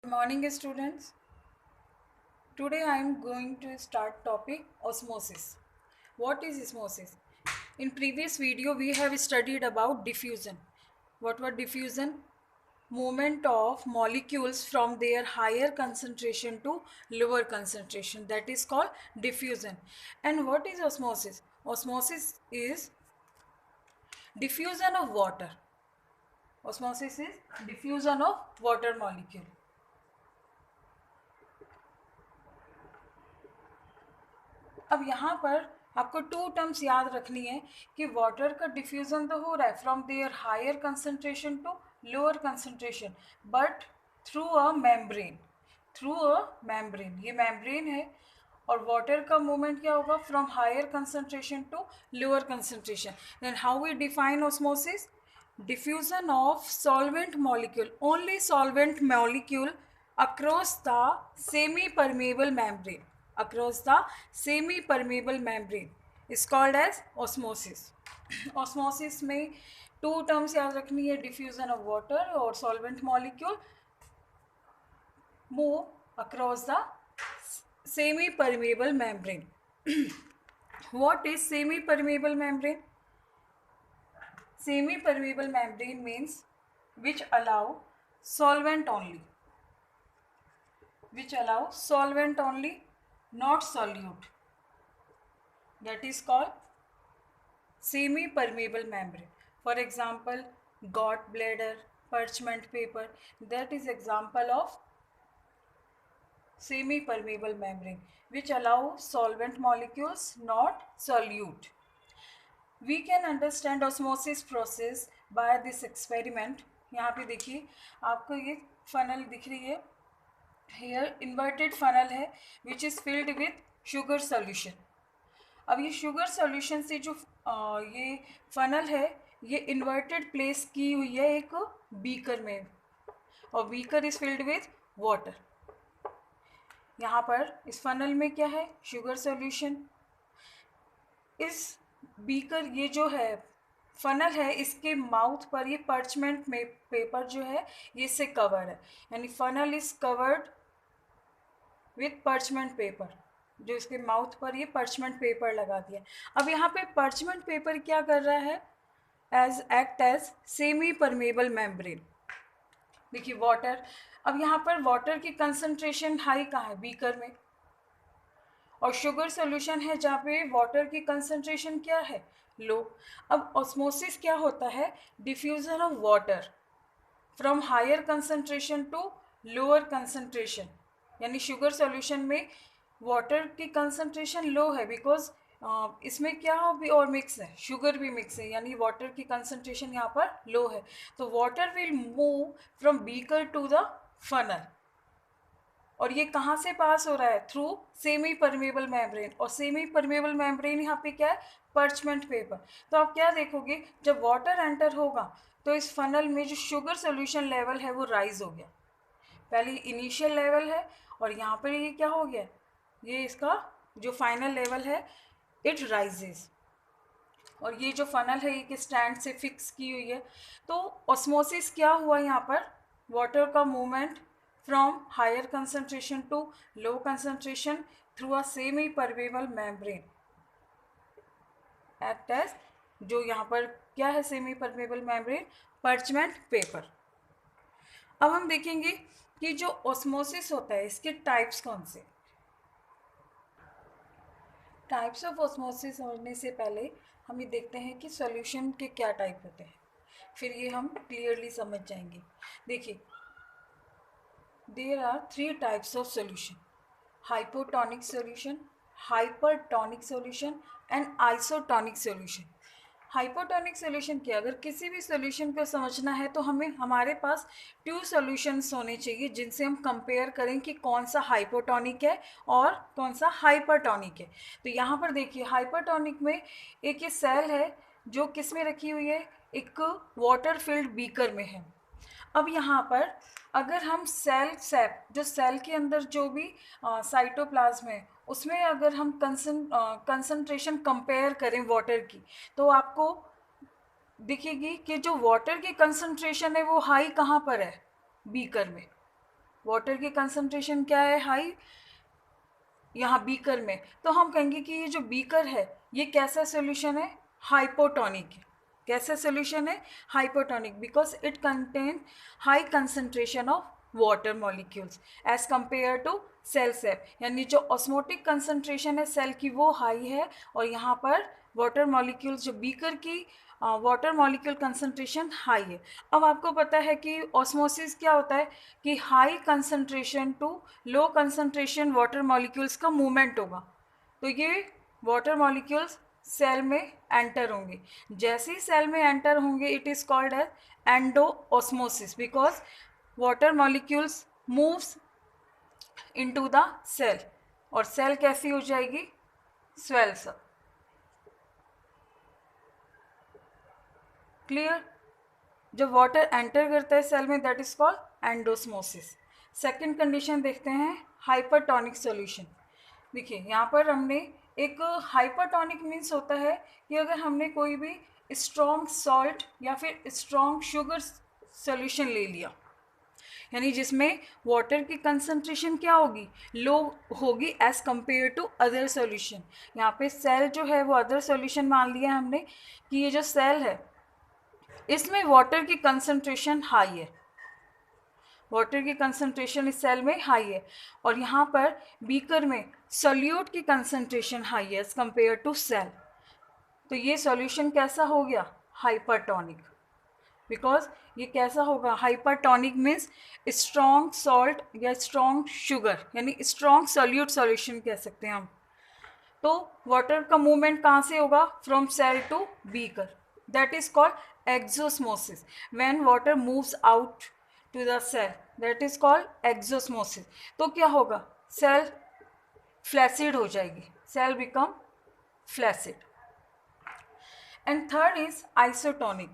Good morning, students. Today I am going to start topic osmosis. What is osmosis? In previous video we have studied about diffusion. What was diffusion? Movement of molecules from their higher concentration to lower concentration. That is called diffusion. And what is osmosis? Osmosis is diffusion of water. Osmosis is diffusion of water molecule. अब यहाँ पर आपको to terms याद रखनी है कि water का diffusion तो हो रहा है from there higher concentration to lower concentration, but through a membrane. ये मेम्ब्रेन है। और वाटर का मूवमेंट क्या होगा? From higher concentration to lower concentration. Then how we define osmosis? Diffusion of solvent molecule, only solvent molecule across the semi-permeable membrane, is called as osmosis. Osmosis में to terms याद रखनी है, diffusion of water और solvent molecule move across the semi permeable membrane. What is semi-permeable membrane? Semi-permeable membrane means which allow solvent only, not solute. That is called semi-permeable membrane. For example, gall bladder, parchment paper, that is example of semi-permeable membrane which allow solvent molecules, not solute. We can understand osmosis process by this experiment. यहाँ पे देखिए आपको ये funnel दिख रही है. Here inverted funnel है which is filled with sugar solution. अब ये शुगर सॉल्यूशन से जो ये फनल है ये इन्वर्टेड प्लेस की हुई है एक बीकर में, और beaker is filled with water. यहाँ पर इस फनल में क्या है? Sugar solution. इस बीकर, ये जो है फनल है, इसके माउथ पर ये पर्चमेंट में पेपर जो है ये इससे कवर है, यानी funnel is covered with parchment paper. जो इसके माउथ पर ये पर्चमेंट पेपर लगा दिया. अब यहाँ पे पर्चमेंट पेपर क्या कर रहा है? Act as semi permeable membrane. देखिए वाटर, अब यहाँ पर वाटर की कंसंट्रेशन हाई कहाँ है? बीकर में. और शुगर सोल्यूशन है जहाँ पे वाटर की कंसंट्रेशन क्या है? लो. अब ऑस्मोसिस क्या होता है? Diffusion of water from higher concentration to lower concentration. यानी शुगर सोल्यूशन में वाटर की कंसंट्रेशन लो है बिकॉज इसमें क्या भी और मिक्स है, शुगर भी मिक्स है, यानी वाटर की कंसंट्रेशन यहाँ पर लो है. तो water will move from beaker to the funnel. और ये कहाँ से पास हो रहा है? Through semi permeable membrane. और सेमी परमेबल मेम्ब्रेन यहाँ पे क्या है? Parchment paper. तो आप क्या देखोगे, जब वाटर एंटर होगा तो इस फनल में जो शुगर सोल्यूशन लेवल है वो राइज हो गया. पहले इनिशियल लेवल है और यहाँ पर ये क्या हो गया? ये इसका जो फाइनल लेवल है इट राइजेस. और ये जो फनल है ये कि स्टैंड से फिक्स की हुई है. तो ऑस्मोसिस क्या हुआ यहाँ पर? वाटर का movement from higher concentration to low concentration through a semi permeable membrane act as, जो यहाँ पर क्या है semi permeable membrane? Parchment paper. अब हम देखेंगे कि जो ऑस्मोसिस होता है इसके टाइप्स कौन से. टाइप्स ऑफ ऑस्मोसिस समझने से पहले हम ये देखते हैं कि सॉल्यूशन के क्या टाइप होते हैं, फिर ये हम क्लियरली समझ जाएंगे. देखिए, there are three types of solution: hypotonic solution, hypertonic solution and isotonic solution. Hypotonic solution क्या? अगर किसी भी सॉल्यूशन को समझना है तो हमें हमारे पास टू सॉल्यूशंस होने चाहिए जिनसे हम कंपेयर करें कि कौन सा हाइपोटोनिक है और कौन सा हाइपरटोनिक है. तो यहाँ पर देखिए हाइपरटोनिक में एक ये सेल है जो किस में रखी हुई है? एक वाटर फिल्ड बीकर में है. अब यहाँ पर अगर हम सेल सेप, जो सेल के अंदर जो भी साइटोप्लाज्म है उसमें अगर हम कंसंट्रेशन कंपेयर करें वाटर की, तो आपको दिखेगी कि जो वाटर की कंसंट्रेशन है वो हाई कहाँ पर है? बीकर में. वाटर की कंसंट्रेशन क्या है, हाई, यहाँ बीकर में, तो हम कहेंगे कि ये जो बीकर है ये कैसा सोल्यूशन है, हाइपोटोनिक। कैसा सोल्यूशन है, hypotonic, because it contain high concentration of water molecules as compare to cell sap, यानी जो ऑस्मोटिक कंसंट्रेशन है सेल की वो हाई है, और यहाँ पर वाटर मॉलिक्यूल्स जो बीकर की वाटर मॉलिक्यूल कंसंट्रेशन हाई है। अब आपको पता है कि ऑस्मोसिस क्या होता है कि high concentration to low concentration water molecules का मूवमेंट होगा, तो ये वाटर मॉलिक्यूल्स सेल में एंटर होंगे। जैसे ही सेल में एंटर होंगे it is called as endo osmosis, because water molecules moves into the cell, और सेल कैसी हो जाएगी, स्वेल्स अप। क्लियर? जब वाटर एंटर करता है सेल में that is called endosmosis. Second condition देखते हैं, हाइपरटोनिक सॉल्यूशन। देखिए यहाँ पर हमने एक हाइपरटोनिक मीन्स होता है कि अगर हमने कोई भी स्ट्रॉन्ग सॉल्ट या फिर स्ट्रॉन्ग शुगर सॉल्यूशन ले लिया, यानी जिसमें वाटर की कंसंट्रेशन क्या होगी, लो होगी as compare to other solution. यहाँ पे सेल जो है वो अदर सॉल्यूशन मान लिया हमने कि ये जो सेल है इसमें वाटर की कंसंट्रेशन हाई है, वाटर की कंसंट्रेशन इस सेल में हाई है, और यहाँ पर बीकर में सोल्यूट की कंसंट्रेशन हाई है एज कंपेयर टू सेल। तो ये सॉल्यूशन कैसा हो गया, हाइपरटोनिक। बिकॉज ये कैसा होगा, हाइपरटोनिक मीन्स स्ट्रॉन्ग सॉल्ट या स्ट्रॉन्ग शुगर, यानी स्ट्रॉन्ग सोल्यूट सॉल्यूशन कह सकते हैं हम। तो वाटर का मूवमेंट कहाँ से होगा, from cell to beaker, that is called exosmosis. When water moves out to the cell that is called exosmosis. तो क्या होगा, सेल फ्लैसिड हो जाएगी, cell become flaccid. And third is isotonic.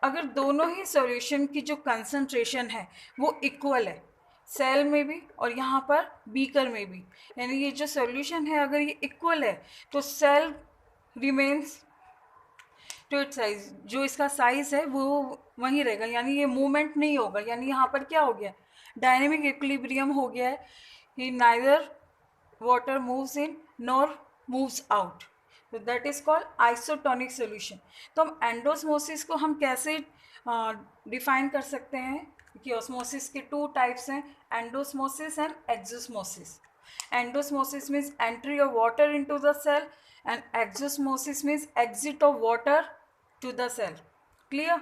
अगर दोनों ही सॉल्यूशन की जो कंसंट्रेशन है वो इक्वल है, सेल में भी और यहाँ पर बीकर में भी, यानी ये जो सॉल्यूशन है अगर ये इक्वल है तो cell remains to it size, जो इसका साइज है वो वहीं रहेगा, यानी ये मूवमेंट नहीं होगा। यानी यहाँ पर क्या हो गया, डायनेमिक इक्विलिब्रियम हो गया है कि neither water moves in nor moves out, तो that is called isotonic solution. तो हम एंडोस्मोसिस को हम कैसे डिफाइन कर सकते हैं कि ऑस्मोसिस के टू टाइप्स हैं, endosmosis and exosmosis. Endosmosis means entry of water into the cell and exosmosis means exit of water to the cell. Clear?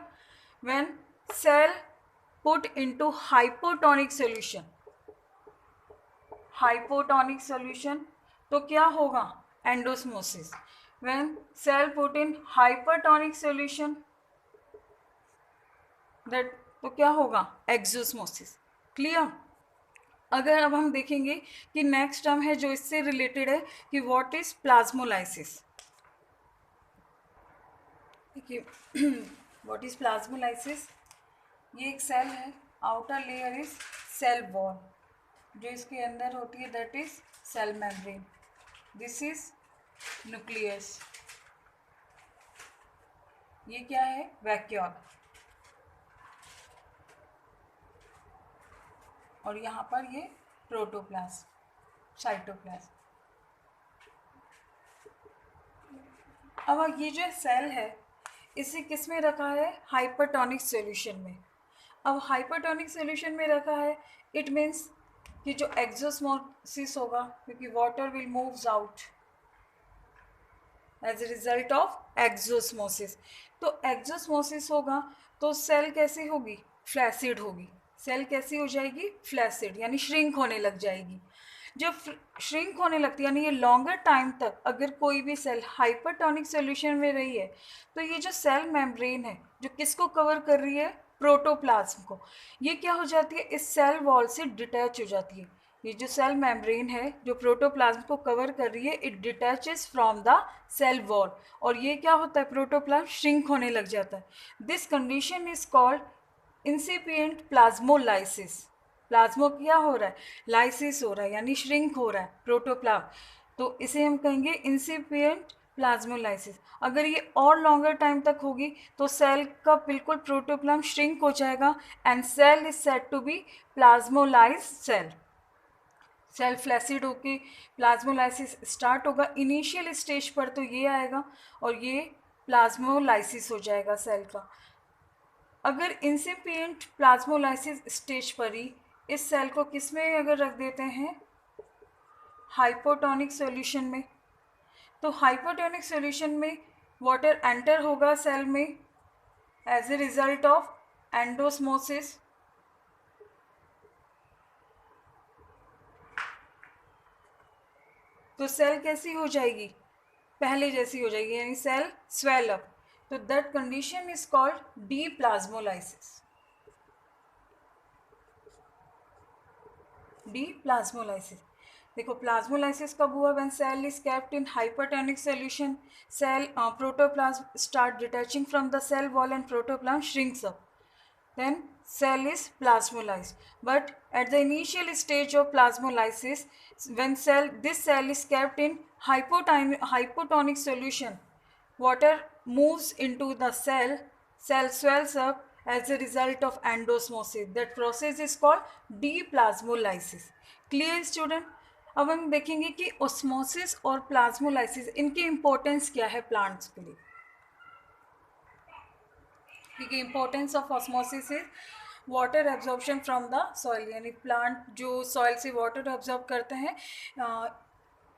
When cell put into hypotonic solution, hypotonic solution, तो क्या होगा, endosmosis. When cell put in hypertonic solution, that तो क्या होगा, exosmosis. Clear? अगर अब हम देखेंगे कि नेक्स्ट टर्म है जो इससे रिलेटेड है कि व्हाट इज प्लाज्मोलाइसिस। देखिए व्हाट इज प्लाज्मोलाइसिस, ये एक सेल है, outer layer is cell wall, जो इसके अंदर होती है that is cell membrane, this is nucleus, ये क्या है, वैक्यूल, और यहाँ पर ये प्रोटोप्लाज्म, साइटोप्लाज्म। अब ये जो सेल है इसे किस में रखा है, हाइपरटोनिक सॉल्यूशन में। अब हाइपरटोनिक सॉल्यूशन में रखा है, इट मीन्स कि जो एक्सोस्मोसिस होगा, क्योंकि water will moves out as a result of exosmosis. तो एक्सोस्मोसिस होगा तो सेल कैसी होगी, फ्लैसिड होगी, सेल कैसी हो जाएगी, फ्लैसिड, यानी श्रिंक होने लग जाएगी। जब श्रिंक होने लगती है यानी ये लॉन्गर टाइम तक अगर कोई भी सेल हाइपरटोनिक सॉल्यूशन में रही है तो ये जो सेल मेम्ब्रेन है जो किसको कवर कर रही है, प्रोटोप्लाज्म को, ये क्या हो जाती है, इस सेल वॉल से डिटैच हो जाती है। ये जो सेल मेम्ब्रेन है जो प्रोटोप्लाज्म को कवर कर रही है, it detaches from the cell wall, और ये क्या होता है, प्रोटोप्लाज्म श्रिंक होने लग जाता है। This condition is called incipient plasmolysis. प्लाज्मो क्या हो रहा है, लाइसिस हो रहा है, यानी श्रिंक हो रहा है प्रोटोप्लाज्म, तो इसे हम कहेंगे इंसिपिएंट प्लाज्मोलाइसिस। अगर ये और लॉन्गर टाइम तक होगी तो सेल का बिल्कुल प्रोटोप्लाज्म श्रिंक हो जाएगा and cell is said to be plasmolyse cell. Cell flaccid होके प्लाज्मोलाइसिस स्टार्ट होगा। इनिशियल स्टेज पर तो ये आएगा और ये प्लाज्मोलाइसिस हो जाएगा सेल का। अगर इंसिपिएंट प्लाज्मोलाइसिस स्टेज पर ही इस सेल को किस में अगर रख देते हैं, हाइपोटोनिक सॉल्यूशन में, तो हाइपोटोनिक सॉल्यूशन में वाटर एंटर होगा सेल में as a result of endosmosis. तो सेल कैसी हो जाएगी, पहले जैसी हो जाएगी, यानी सेल स्वेल अप। तो that condition is called deplasmolysis. Deplasmolysis. देखो प्लाज्मोलाइसिस कब हुआ, when cell is kept in hypotonic solution, cell protoplasm start detaching from the cell wall and protoplasm shrinks up, then cell is plasmolysed. But at the initial stage of plasmolysis, when this cell is kept in hypotonic solution, water moves into the cell swells up as a result of endosmosis. That process is called deplasmolysis. Clear student? अब हम देखेंगे कि osmosis और plasmolysis इनकी importance क्या है plants के लिए। क्योंकि importance of osmosis is water absorption from the soil, यानी प्लांट जो सॉइल से वाटर एब्जॉर्ब करते हैं,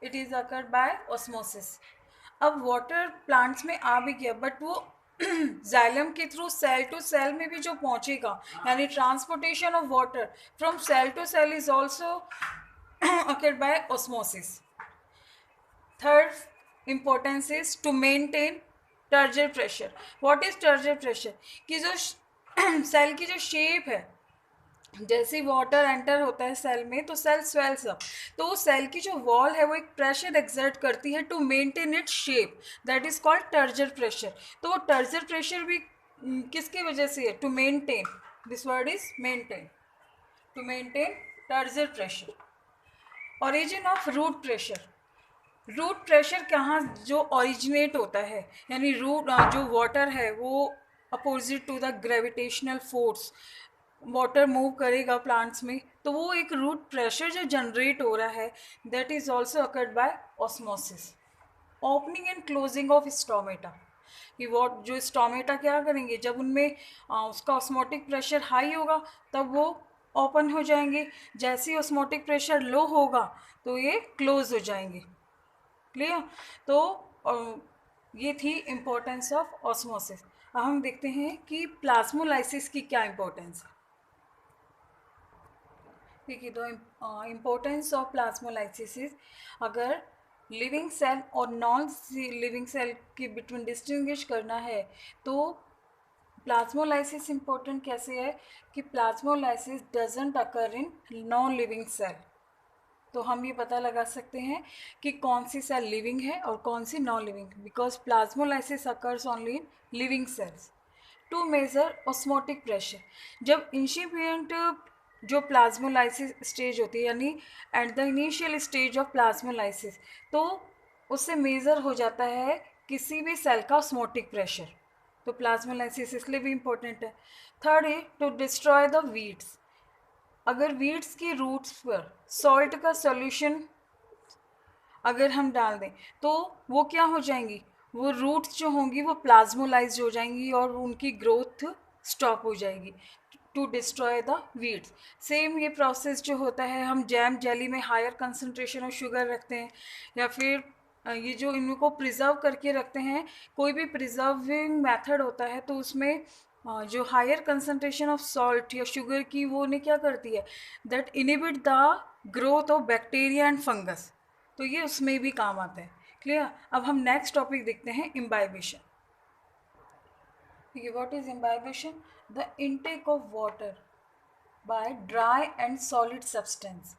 it is occurred by osmosis. अब वाटर प्लांट्स में आ भी गया बट वो जाइलम के थ्रू सेल टू सेल में भी जो पहुंचेगा, यानी transportation of water from cell to cell is also occurred by osmosis. Third importance is to maintain turgor pressure. What is turgor pressure? कि जो सेल की जो शेप है, जैसे वाटर एंटर होता है सेल में तो सेल स्वेल्स अप, तो सेल की जो वॉल है वो एक प्रेशर एक्सर्ट करती है to maintain its shape, that is called turgor pressure. तो वो टर्जर प्रेशर भी किसकी वजह से है? To maintain, this word is maintain, to maintain turgor pressure. Origin of root pressure. Root pressure कहाँ जो ओरिजिनेट होता है, यानी रूट जो वाटर है वो opposite to the gravitational force water move करेगा प्लांट्स में, तो वो एक रूट प्रेशर जो जनरेट हो रहा है that is also occurred by osmosis. Opening and closing of stomata, कि वो जो स्टोमेटा क्या करेंगे, जब उनमें उसका ऑस्मोटिक प्रेशर हाई होगा तब वो ओपन हो जाएंगे, जैसे ही ऑस्मोटिक प्रेशर लो होगा तो ये क्लोज हो जाएंगे। क्लियर? तो ये थी इम्पोर्टेंस ऑफ ऑस्मोसिस। अब हम देखते हैं कि प्लाज्मोलाइसिस की क्या इम्पोर्टेंस है। देखिए तो इम्पोर्टेंस ऑफ प्लाज्मोलाइसिस इज, अगर लिविंग सेल और नॉन लिविंग सेल के बिटवीन डिस्टिंग्विश करना है तो प्लाज्मोलाइसिस इम्पोर्टेंट कैसे है कि plasmolysis doesn't occur in non living cell. तो हम ये पता लगा सकते हैं कि कौन सी सेल लिविंग है और कौन सी non living, because plasmolysis occurs only in living cells. To measure osmotic pressure, जब इंसिपिएंट जो प्लाज्मोलाइसिस स्टेज होती है, यानी at the initial stage of plasmolysis, तो उससे मेज़र हो जाता है किसी भी सेल का ऑस्मोटिक प्रेशर। तो प्लाज्मोलाइसिस इसलिए भी इम्पोर्टेंट है। थर्ड है टू डिस्ट्रॉय द वीड्स। अगर वीड्स की रूट्स पर सॉल्ट का सॉल्यूशन अगर हम डाल दें तो वो क्या हो जाएंगी, वो रूट्स जो होंगी वो प्लाज्मोलाइज्ड हो जाएंगी और उनकी ग्रोथ स्टॉप हो जाएगी, to destroy the weeds. Same ये प्रोसेस जो होता है, हम जैम जेली में हायर कंसनट्रेशन ऑफ शुगर रखते हैं, या फिर ये जो इनको प्रिजर्व करके रखते हैं, कोई भी प्रिजर्विंग मेथड होता है तो उसमें जो हायर कंसनट्रेशन ऑफ सॉल्ट या शुगर की वो ने क्या करती है, that inhibit the growth of bacteria and fungus, तो ये उसमें भी काम आता है। क्लियर? अब हम नेक्स्ट टॉपिक देखते हैं, इम्बाइबेशन। ठीक है, what is imbibition? The intake of water by dry and solid substance,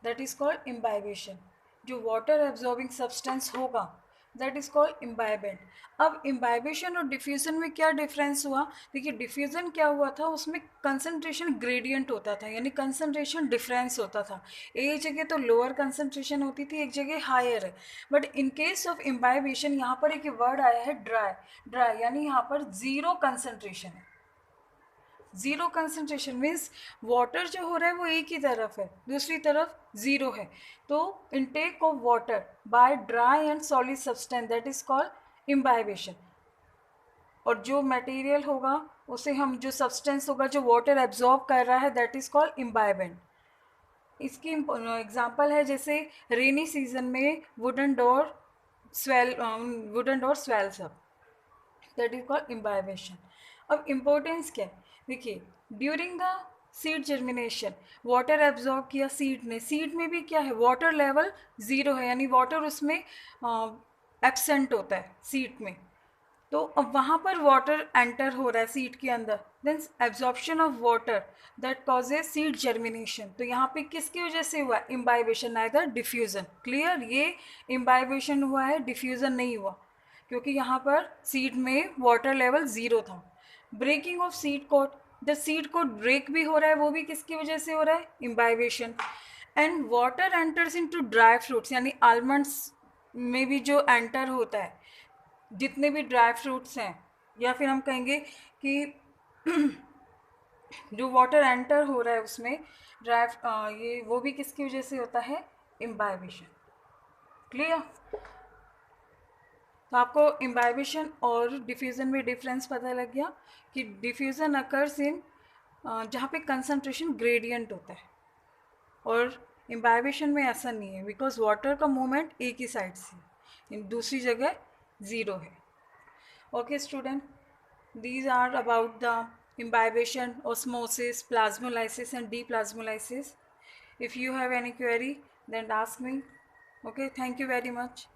that is called imbibition. जो वाटर एब्जॉर्बिंग सब्सटेंस होगा दैट इज कॉल्ड इम्बाइबेंट। अब इम्बाइबेशन और डिफ्यूजन में क्या डिफरेंस हुआ? देखिए डिफ्यूजन क्या हुआ था, उसमें कंसंट्रेशन ग्रेडियंट होता था, यानी कंसंट्रेशन डिफरेंस होता था। एक जगह तो लोअर कंसंट्रेशन होती थी, एक जगह हायर है। But in case of imbibition यहाँ पर एक वर्ड आया है ड्राई। ड्राई यानी यहाँ पर जीरो कंसंट्रेशन है। जीरो कंसंट्रेशन मीन्स वाटर जो हो रहा है वो एक ही तरफ है, दूसरी तरफ जीरो है। तो intake of water by dry and solid substance that is called imbibition. और जो मटेरियल होगा उसे हम, जो सब्सटेंस होगा जो वाटर एब्जॉर्ब कर रहा है, दैट इज कॉल्ड इम्बाइबेंट। इसकी एग्जांपल है जैसे रेनी सीजन में wooden door swells up, that is called imbibition. अब इम्पोर्टेंस क्या है? देखिए during the seed germination water absorb किया सीड ने, सीड में भी क्या है, वाटर लेवल ज़ीरो है, यानी वाटर उसमें एब्सेंट होता है सीड में। तो अब वहाँ पर वाटर एंटर हो रहा है सीड के अंदर, then absorption of water that causes seed germination. तो यहाँ पे किसकी वजह से हुआ? Imbibition, neither diffusion. क्लियर? ये इम्बाइबेशन हुआ है, डिफ्यूजन नहीं हुआ, क्योंकि यहाँ पर सीड में वाटर लेवल ज़ीरो था। Breaking of seed coat, the seed coat break भी हो रहा है, वो भी किसकी वजह से हो रहा है? Imbibition. And water enters into dry fruits, यानी आलमंड्स में भी जो एंटर होता है, जितने भी ड्राई फ्रूट्स हैं, या फिर हम कहेंगे कि जो वाटर एंटर हो रहा है उसमें ये वो भी किसकी वजह से होता है? इम्बाइबेशन। क्लियर? तो आपको इम्बाइबेशन और डिफ्यूज़न में डिफरेंस पता लग गया कि डिफ्यूज़न अकर्स इन जहाँ पे कंसंट्रेशन ग्रेडियंट होता है, और इम्बाइबेशन में ऐसा नहीं है, बिकॉज वाटर का मूवमेंट एक ही साइड से, दूसरी जगह ज़ीरो है। Okay student, these are about the imbibation, osmosis, plasmolysis and deplasmolysis. If you have any query then ask me. Okay, thank you very much.